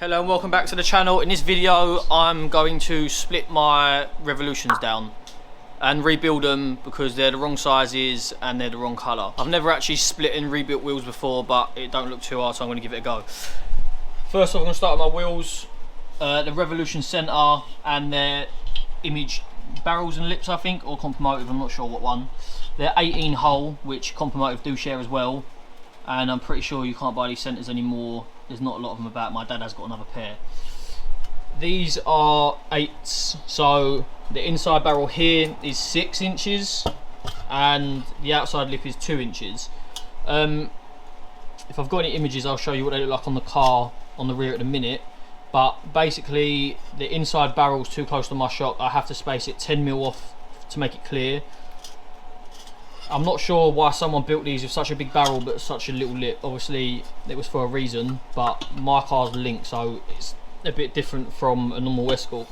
Hello and welcome back to the channel. In this video I'm going to split my Revolutions down and rebuild them because they're the wrong sizes and they're the wrong colour. I've never actually split and rebuilt wheels before, but it don't look too hard, so I'm going to give it a go. First off, I'm going to start with my wheels, the Revolution Centre and their Image barrels and lips, I think, or Compomotive, I'm not sure what one. They're 18 hole, which Compomotive do share as well, and I'm pretty sure you can't buy these centres anymore. There's not a lot of them about. My dad has got another pair. These are 8s, so the inside barrel here is 6 inches and the outside lip is 2 inches. If I've got any images, I'll show you what they look like on the car on the rear at the minute. But basically, the inside barrel's too close to my shock. I have to space it 10mm off to make it clear. I'm not sure why someone built these with such a big barrel but such a little lip. Obviously it was for a reason, but my car's linked, so it's a bit different from a normal Escort.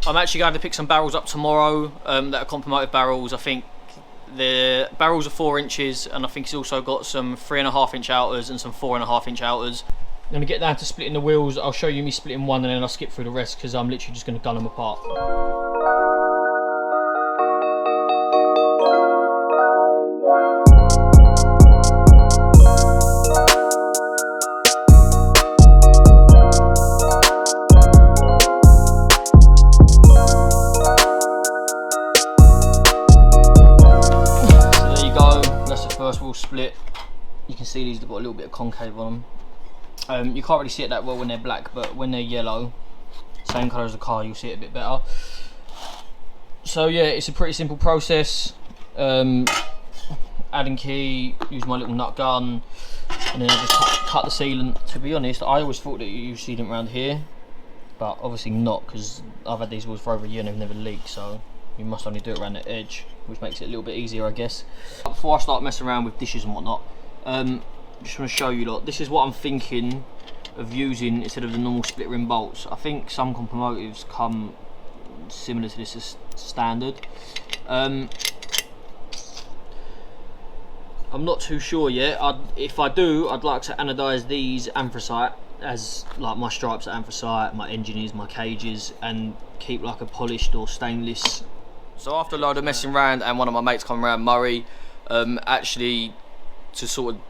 I'm actually going to pick some barrels up tomorrow that are Compomotive barrels. I think the barrels are 4 inches, and I think it's also got some 3.5 inch outers and some 4.5 inch outers. I'm going to get down to splitting the wheels. I'll show you me splitting one and then I'll skip through the rest because I'm literally just going to gun them apart. First wheel split. You can see these have got a little bit of concave on them. You can't really see it that well when they're black, but when they're yellow, same colour as the car, you'll see it a bit better. So yeah, it's a pretty simple process. Adding key, use my little nut gun, and then I just cut the sealant. To be honest, I always thought that you use sealant around here, but obviously not, because I've had these wheels for over a year and they've never leaked, so you must only do it around the edge, which makes it a little bit easier, I guess. Before I start messing around with dishes and whatnot, just want to show you lot. This is what I'm thinking of using instead of the normal split rim bolts. I think some Compomotives come similar to this as standard. I'm not too sure yet. If I do, I'd like to anodise these anthracite, as like my stripes are anthracite, my engine is, my cages, and keep like a polished or stainless. So after a load of messing around and one of my mates come around, Murray, actually to sort of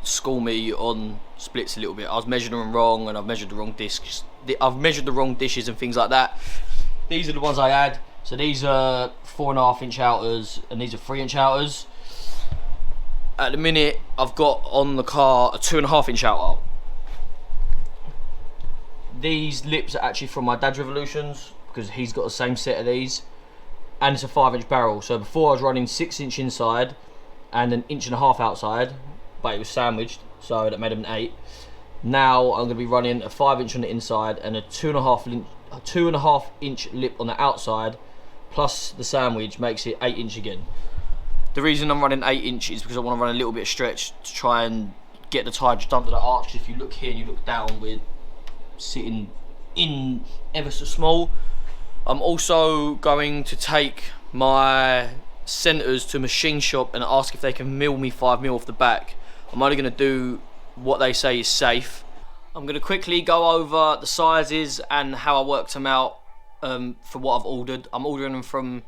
school me on splits a little bit. I was measuring them wrong and I've measured the wrong discs. I've measured the wrong dishes and things like that. These are the ones I had. So these are 4.5 inch outers and these are 3 inch outers. At the minute I've got on the car a 2.5 inch outer. These lips are actually from my dad's Revolutions because he's got the same set of these. And it's a 5 inch barrel, so before I was running 6 inch inside and an 1.5 inch outside, but it was sandwiched, so that made them an 8. Now I'm going to be running a 5 inch on the inside and a 2.5 inch lip on the outside, plus the sandwich makes it 8 inch again. The reason I'm running 8 inch is because I want to run a little bit of stretch to try and get the tyre just under the arch. If you look here and you look down, we're sitting in ever so small. I'm also going to take my centres to a machine shop and ask if they can mill me 5mm off the back. I'm only going to do what they say is safe. I'm going to quickly go over the sizes and how I worked them out for what I've ordered. I'm ordering them from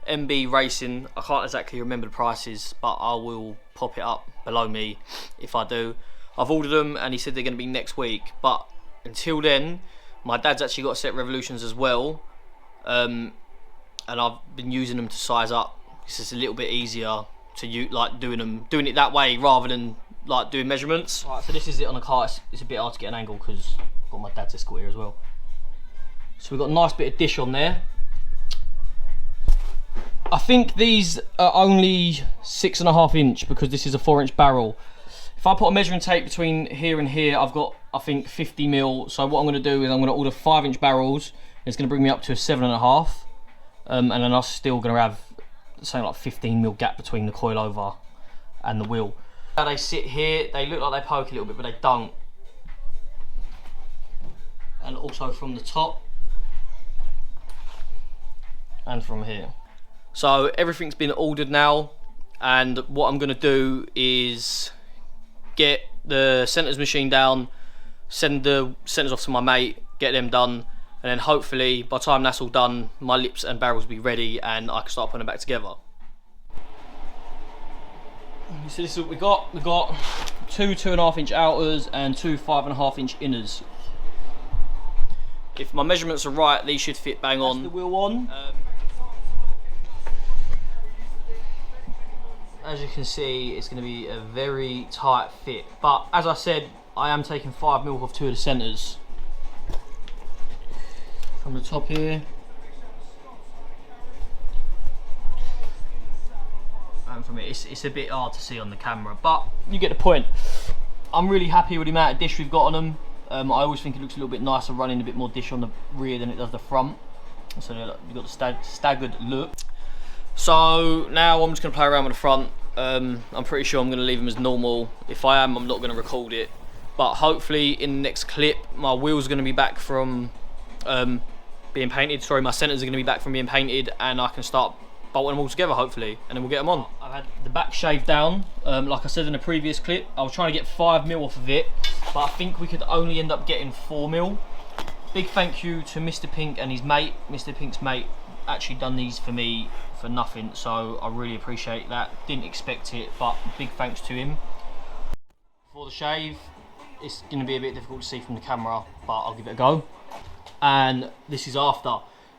MB Racing. I can't exactly remember the prices, but I will pop it up below me if I do. I've ordered them and he said they're going to be next week, but until then, my dad's actually got a set of Revolutions as well. And I've been using them to size up. It's just a little bit easier to like doing it that way rather than like doing measurements. Right, so this is it on the car. It's a bit hard to get an angle because I've got my dad's Escort here as well. So we've got a nice bit of dish on there. I think these are only 6.5 inch because this is a 4 inch barrel. If I put a measuring tape between here and here, I've got, I think, 50mm. So what I'm going to do is I'm going to order 5 inch barrels. It's going to bring me up to a 7.5, and then I'm still going to have something like 15mm gap between the coilover and the wheel. How they sit here, they look like they poke a little bit, but they don't. And also from the top and from here. So everything's been ordered now, and what I'm going to do is get the centres machine down, send the centres off to my mate, get them done, and then hopefully by the time that's all done, my lips and barrels will be ready and I can start putting them back together. So this is what we got. We got two 2.5 inch outers and two 5.5 inch inners. If my measurements are right, these should fit bang on. That's the wheel on. As you can see, it's going to be a very tight fit. But as I said, I am taking 5mm off two of the centres. From the top here. And from it, it's a bit hard to see on the camera, but you get the point. I'm really happy with the amount of dish we've got on them. I always think it looks a little bit nicer running a bit more dish on the rear than it does the front. So you've got the staggered look. So now I'm just going to play around with the front. I'm pretty sure I'm going to leave them as normal. If I am, I'm not going to record it. But hopefully in the next clip, my wheels are going to be back from being painted. Sorry, my centres are going to be back from being painted, and I can start bolting them all together hopefully, and then we'll get them on. I've had the back shaved down, like I said in the previous clip. I was trying to get 5mm off of it, but I think we could only end up getting 4mm. Big thank you to Mr. Pink and his mate. Mr. Pink's mate actually done these for me for nothing, so I really appreciate that. Didn't expect it, but big thanks to him. For the shave, it's going to be a bit difficult to see from the camera, but I'll give it a go. And this is after.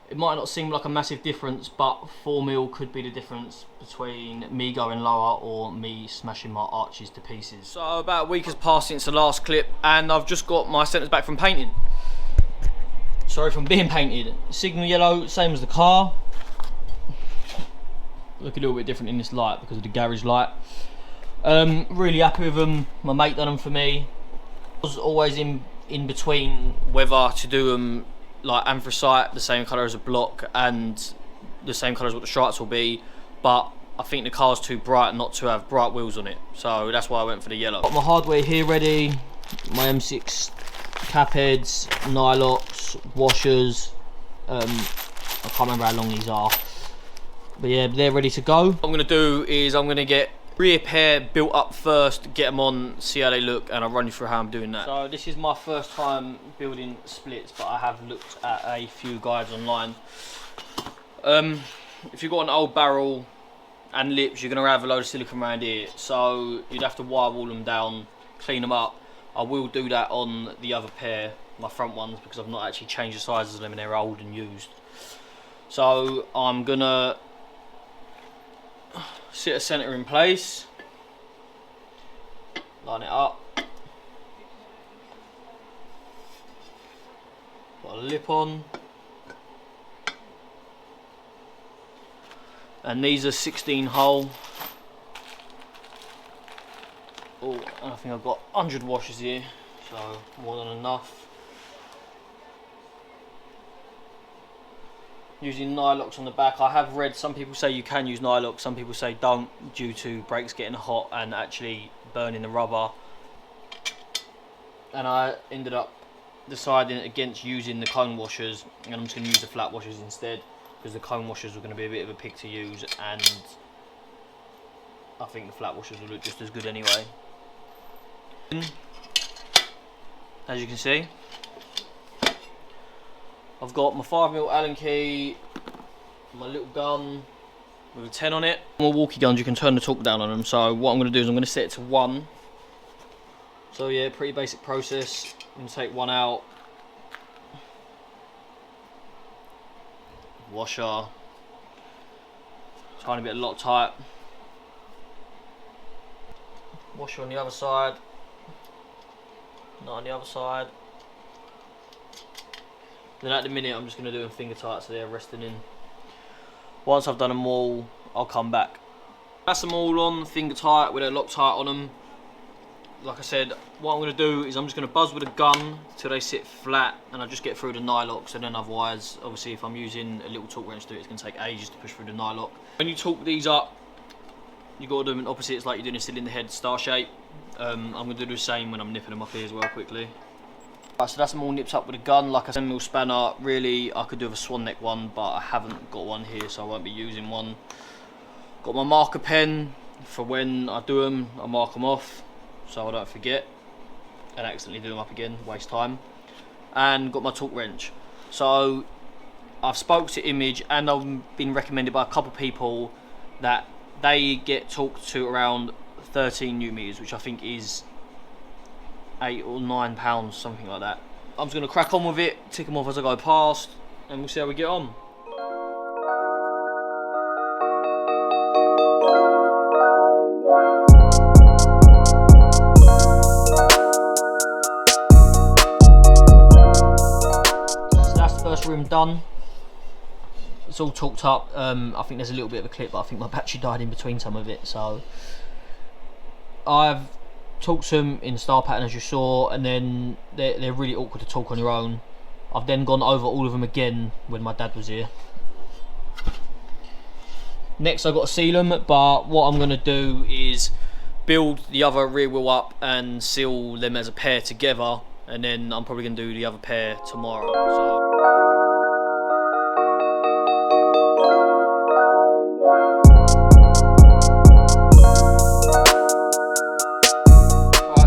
It might not seem like a massive difference, but 4mm could be the difference between me going lower or me smashing my arches to pieces. So about a week has passed since the last clip, and I've just got my centres back from painting. Sorry, from being painted. Signal yellow, same as the car. Look a little bit different in this light because of the garage light. Really happy with them. My mate done them for me. I was always in between whether to do them like anthracite, the same colour as a block, and the same colour as what the stripes will be, but I think the car's too bright not to have bright wheels on it, so that's why I went for the yellow. Got my hardware here ready, my M6 cap heads, nylocks, washers, I can't remember how long these are, but yeah, they're ready to go. What I'm going to do is I'm going to get rear pair built up first, get them on, see how they look, and I'll run you through how I'm doing that. So this is my first time building splits, but I have looked at a few guides online. If you've got an old barrel and lips, you're going to have a load of silicone around here, so you'd have to wire wall them down, clean them up. I will do that on the other pair, my front ones, because I've not actually changed the sizes of them and they're old and used. So I'm going to sit a centre in place, line it up, put a lip on, and these are 16 hole. Oh, and I think I've got 100 washers here, so more than enough. Using nylocks on the back. I have read some people say you can use nylocks, some people say don't, due to brakes getting hot and actually burning the rubber. And I ended up deciding against using the cone washers, and I'm just going to use the flat washers instead, because the cone washers were going to be a bit of a pig to use, and I think the flat washers will look just as good anyway. As you can see, I've got my 5mm Allen key, my little gun with a 10 on it. More walkie guns, you can turn the torque down on them, so what I'm going to do is I'm going to set it to 1. So yeah, pretty basic process. I'm going to take one out, washer, tiny bit of Loctite, washer on the other side, not on the other side. Then at the minute I'm just going to do them finger tight so they're resting in. Once I've done them all, I'll come back. That's them all on, finger tight with a Loctite on them. Like I said, what I'm going to do is I'm just going to buzz with a gun till they sit flat, and I just get through the nylocks, and then otherwise, obviously if I'm using a little torque wrench to do it, it's going to take ages to push through the nylock. When you torque these up, you've got to do them in opposites like you're doing a cylinder head star shape. I'm going to do the same when I'm nipping them up here as well quickly. Right, so that's them all nipped up with a gun. Like I said, 10mm spanner, really I could do with a swan neck one, but I haven't got one here, so I won't be using one. Got my marker pen for when I do them, I mark them off so I don't forget. and accidentally do them up again, waste time. And got my torque wrench. So I've spoke to Image, and I've been recommended by a couple of people that they get torqued to around 13 newton meters, which I think is £8 or £9, something like that. I'm just going to crack on with it, tick them off as I go past, and we'll see how we get on. So that's the first room done. It's all torqued up. I think there's a little bit of a clip, but I think my battery died in between some of it, so I've torqued them in star pattern as you saw, and then they're really awkward to torque on your own. I've then gone over all of them again when my dad was here. Next I've got to seal them, but what I'm going to do is build the other rear wheel up and seal them as a pair together, and then I'm probably going to do the other pair tomorrow.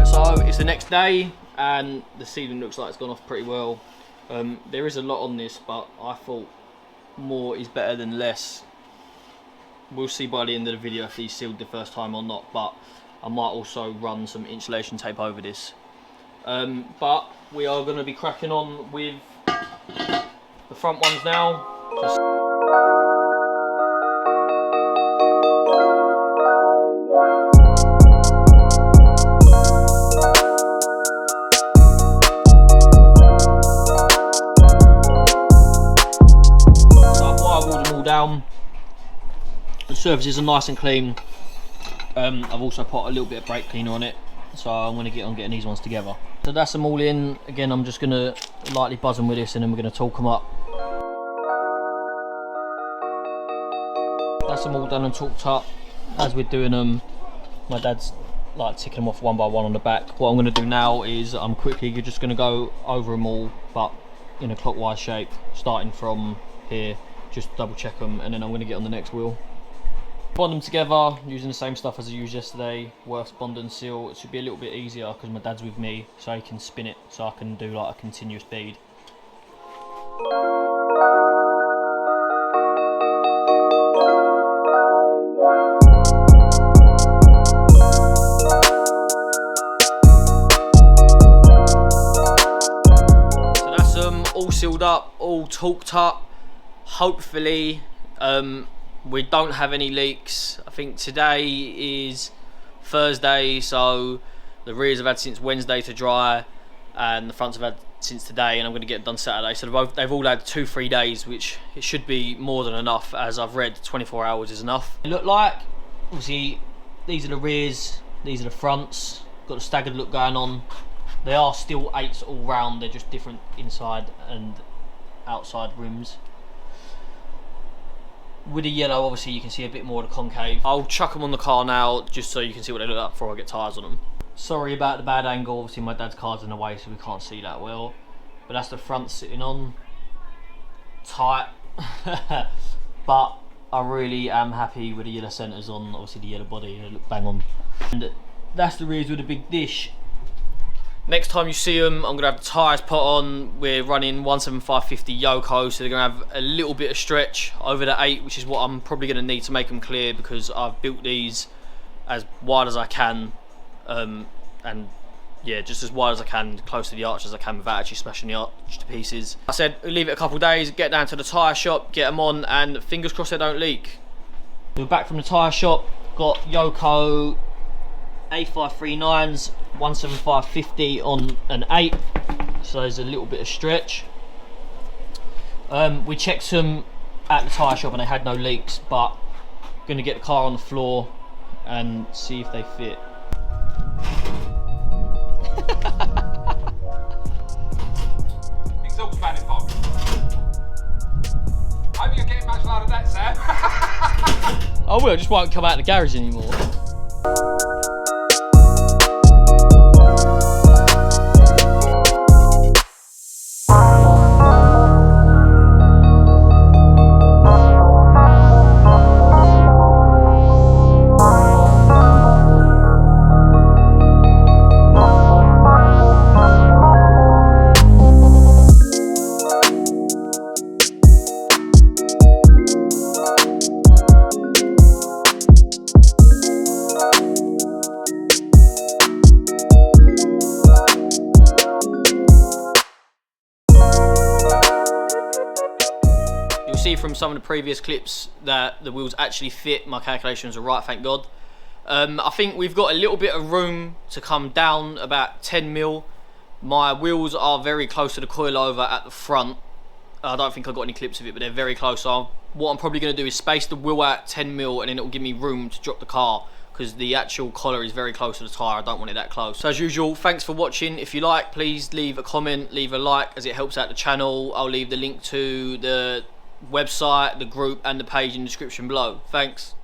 So the next day, and the sealing looks like it's gone off pretty well. There is a lot on this, but I thought more is better than less. We'll see by the end of the video if these sealed the first time or not, but I might also run some insulation tape over this. But we are going to be cracking on with the front ones now. Down. The surfaces are nice and clean. I've also put a little bit of brake cleaner on it, so I'm going to get on getting these ones together. So that's them all in. Again, I'm just going to lightly buzz them with this, and then we're going to torque them up. That's them all done and torqued up. As we're doing them, my dad's like ticking them off one by one on the back. What I'm going to do now is I'm quickly just going to go over them all, but in a clockwise shape, starting from here. Just double check them, and then I'm going to get on the next wheel. Bond them together using the same stuff as I used yesterday. Worth bond and seal. It should be a little bit easier because my dad's with me, so he can spin it, so I can do like a continuous bead. So that's them all sealed up, all torqued up. Hopefully we don't have any leaks. I think today is Thursday, so the rears have had since Wednesday to dry, and the fronts have had since today, and I'm going to get it done Saturday. So they've all had 2-3 days, which it should be more than enough. As I've read, 24 hours is enough. They look like, obviously, these are the rears, these are the fronts. Got a staggered look going on. They are still 8s all round. They're just different inside and outside rims. With the yellow, obviously you can see a bit more of the concave. I'll chuck them on the car now, just so you can see what they look like before I get tyres on them. Sorry about the bad angle, obviously my dad's car's in the way, so we can't see that well. But that's the front sitting on. Tight. But I really am happy with the yellow centres on, obviously the yellow body, they look bang on. And that's the rears with a big dish. Next time you see them, I'm going to have the tyres put on. We're running 175/50 Yoko, so they're going to have a little bit of stretch over the 8, which is what I'm probably going to need to make them clear, because I've built these as wide as I can, and yeah, just as wide as I can, close to the arch as I can without actually smashing the arch to pieces. I said leave it a couple of days, get down to the tyre shop, get them on, and fingers crossed they don't leak. We're back from the tyre shop, got Yoko A539s, 175/50 on an 8, so there's a little bit of stretch. We checked them at the tyre shop and they had no leaks, but I'm going to get the car on the floor and see if they fit. Exhaust manifold. I hope you're getting much out of that, Sam. I will, just won't come out of the garage anymore. from some of the previous clips that the wheels actually fit. My calculations are right, thank God. I think we've got a little bit of room to come down, about 10 mil. My wheels are very close to the coilover at the front. I don't think I've got any clips of it, but they're very close. So what I'm probably going to do is space the wheel out 10 mil, and then it will give me room to drop the car, because the actual collar is very close to the tyre. I don't want it that close. So as usual, thanks for watching. If you like, please leave a comment, leave a like, as it helps out the channel. I'll leave the link to the website, the group and the page in the description below. Thanks.